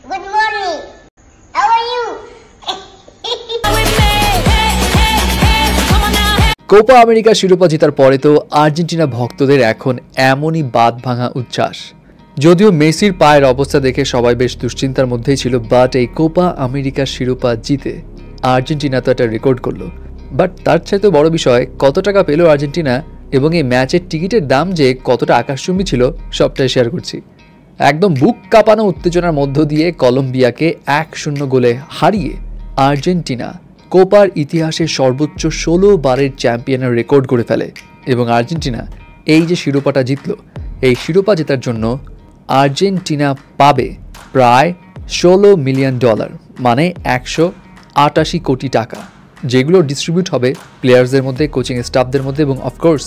Good morning. How are you? Copa America শিরোপা জেতার পরে তো আর্জেন্টিনা ভক্তদের এখন এমনই বাঁধ ভাঙা উচ্ছ্বাস। যদিও মেসির পায়ের অবস্থা দেখে সবাই বেশ দুশ্চিন্তার মধ্যেই ছিল, বাট এই কোপা আমেরিকার শিরোপা জিতে আর্জেন্টিনা তো একটা রেকর্ড করলো। বাট তার চাইতে বড় বিষয় কত টাকা পেল আর্জেন্টিনা এবং এই ম্যাচের টিকিটের দাম যে কতটা আকাশচুম্বী ছিল সবটাই শেয়ার করছি। একদম বুক কাঁপানো উত্তেজনার মধ্য দিয়ে কলম্বিয়াকে 1-0 গোলে হারিয়ে আর্জেন্টিনা কোপার ইতিহাসে সর্বোচ্চ 16 বারের চ্যাম্পিয়নের রেকর্ড করে ফেলে এবং আর্জেন্টিনা এই যে শিরোপাটা জিতল, এই শিরোপা জেতার জন্য আর্জেন্টিনা পাবে প্রায় $16 মিলিয়ন, মানে 188 কোটি টাকা, যেগুলো ডিস্ট্রিবিউট হবে প্লেয়ার্সদের মধ্যে, কোচিং স্টাফদের মধ্যে এবং অফকোর্স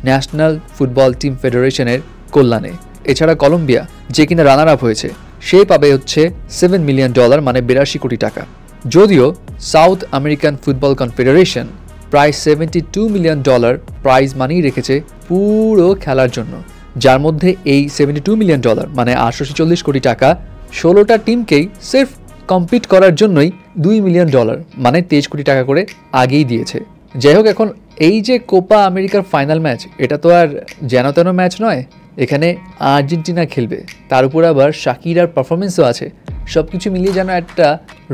ন্যাশনাল ফুটবল টিম ফেডারেশনের কল্যাণে। এছাড়া কলম্বিয়া যে কিনা রানার আপ হয়েছে সে পাবে হচ্ছে $7 মিলিয়ন, মানে 82 কোটি টাকা। যদিও সাউথ আমেরিকান ফুটবল কনফেডারেশন প্রায় $72 মিলিয়ন প্রাইজ মানি রেখেছে পুরো খেলার জন্য, যার মধ্যে এই $72 মিলিয়ন মানে 840 কোটি টাকা 16টা টিমকেই সির্ফ কম্পিট করার জন্যই $2 মিলিয়ন মানে 23 কোটি টাকা করে আগেই দিয়েছে। যাই হোক, এখন এই যে কোপা আমেরিকার ফাইনাল ম্যাচ, এটা তো আর যেন তেন ম্যাচ নয়, এখানে আর্জেন্টিনা খেলবে, তার উপর আবার শাকিরার পারফরমেন্সও আছে। সব কিছু মিলিয়ে যেন একটা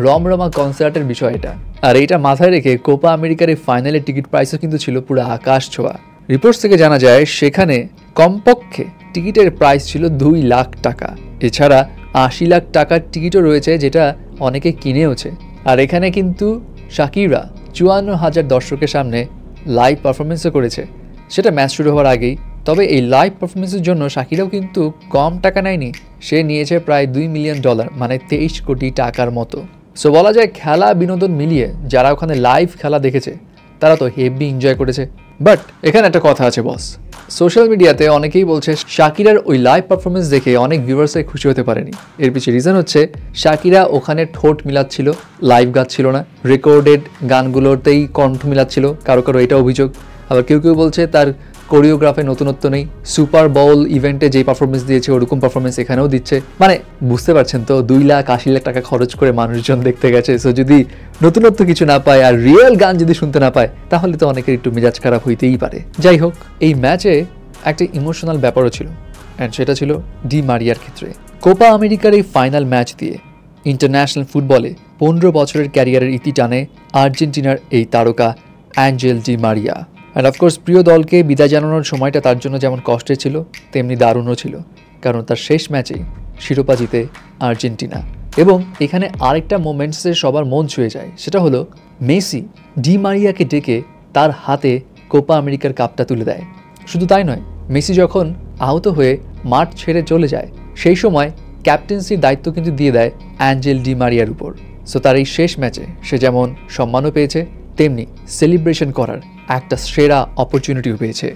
রমরমা কনসার্টের বিষয় এটা। আর এইটা মাথায় রেখে কোপা আমেরিকার এই ফাইনালের টিকিট প্রাইসও কিন্তু ছিল পুরো আকাশ ছোঁয়া। রিপোর্টস থেকে জানা যায় সেখানে কমপক্ষে টিকিটের প্রাইস ছিল 2 লাখ টাকা। এছাড়া 80 লাখ টাকার টিকিটও রয়েছে, যেটা অনেকে কিনেওছে। আর এখানে কিন্তু শাকিরা 54,000 দর্শকের সামনে লাইভ পারফরমেন্সও করেছে, সেটা ম্যাচ শুরু হওয়ার আগেই। তবে এই লাইভ পারফরমেন্সের জন্য শাকিরাও কিন্তু কম টাকা নেয়নি, সে নিয়েছে প্রায় $2 মিলিয়ন, মানে 23 কোটি টাকার মতো। সো বলা যায় খেলা বিনোদন মিলিয়ে যারা ওখানে লাইভ খেলা দেখেছে তারা তো হেভি এনজয় করেছে। বাট এখানে একটা কথা আছে বস, সোশ্যাল মিডিয়াতে অনেকেই বলছে শাকিরার ওই লাইভ পারফরমেন্স দেখে অনেক ভিউয়ার্সে খুশি হতে পারেনি। এর পিছনে রিজন হচ্ছে শাকিরা ওখানে ঠোঁট মিলাচ্ছিল, লাইভ গাচ্ছিল না, রেকর্ডেড গানগুলোতেই কণ্ঠ মিলাচ্ছিল, কারো কারো এটা অভিযোগ। আবার কেউ কেউ বলছে তার কোরিওগ্রাফে নতুনত্ব নেই, সুপার বাউল ইভেন্টে যেই পারফরমেন্স দিয়েছে ওরকম পারফরমেন্স এখানেও দিচ্ছে। মানে বুঝতে পারছেন তো, 2,80,000 টাকা খরচ করে মানুষজন দেখতে গেছে, সো যদি নতুনত্ব কিছু না পায় আর রিয়েল গান যদি শুনতে না পায় তাহলে তো অনেকের একটু মেজাজ খারাপ হইতেই পারে। যাই হোক, এই ম্যাচে একটা ইমোশনাল ব্যাপারও ছিল, অ্যান্ড সেটা ছিল ডি মারিয়ার ক্ষেত্রে। কোপা আমেরিকার এই ফাইনাল ম্যাচ দিয়ে ইন্টারন্যাশনাল ফুটবলে 15 বছরের ক্যারিয়ারের ইতি টানে আর্জেন্টিনার এই তারকা Angel Di Maria. And of course প্রিয় দলকে বিদায় জানানোর সময়টা তার জন্য যেমন কষ্টের ছিল তেমনি দারুণও ছিল, কারণ তার শেষ ম্যাচেই শিরোপা জিতে আর্জেন্টিনা। এবং এখানে আরেকটা মোমেন্টসে সবার মন ছুঁয়ে যায়, সেটা হলো মেসি ডি মারিয়াকে ডেকে তার হাতে কোপা আমেরিকার কাপটা তুলে দেয়। শুধু তাই নয়, মেসি যখন আহত হয়ে মাঠ ছেড়ে চলে যায় সেই সময় ক্যাপ্টেন্সির দায়িত্ব কিন্তু দিয়ে দেয় অ্যাঞ্জেল ডি মারিয়ার উপর। সো তার এই শেষ ম্যাচে সে যেমন সম্মানও পেয়েছে তেমনি সেলিব্রেশন করার একটা সেরা অপরচুনিটিও পেয়েছে।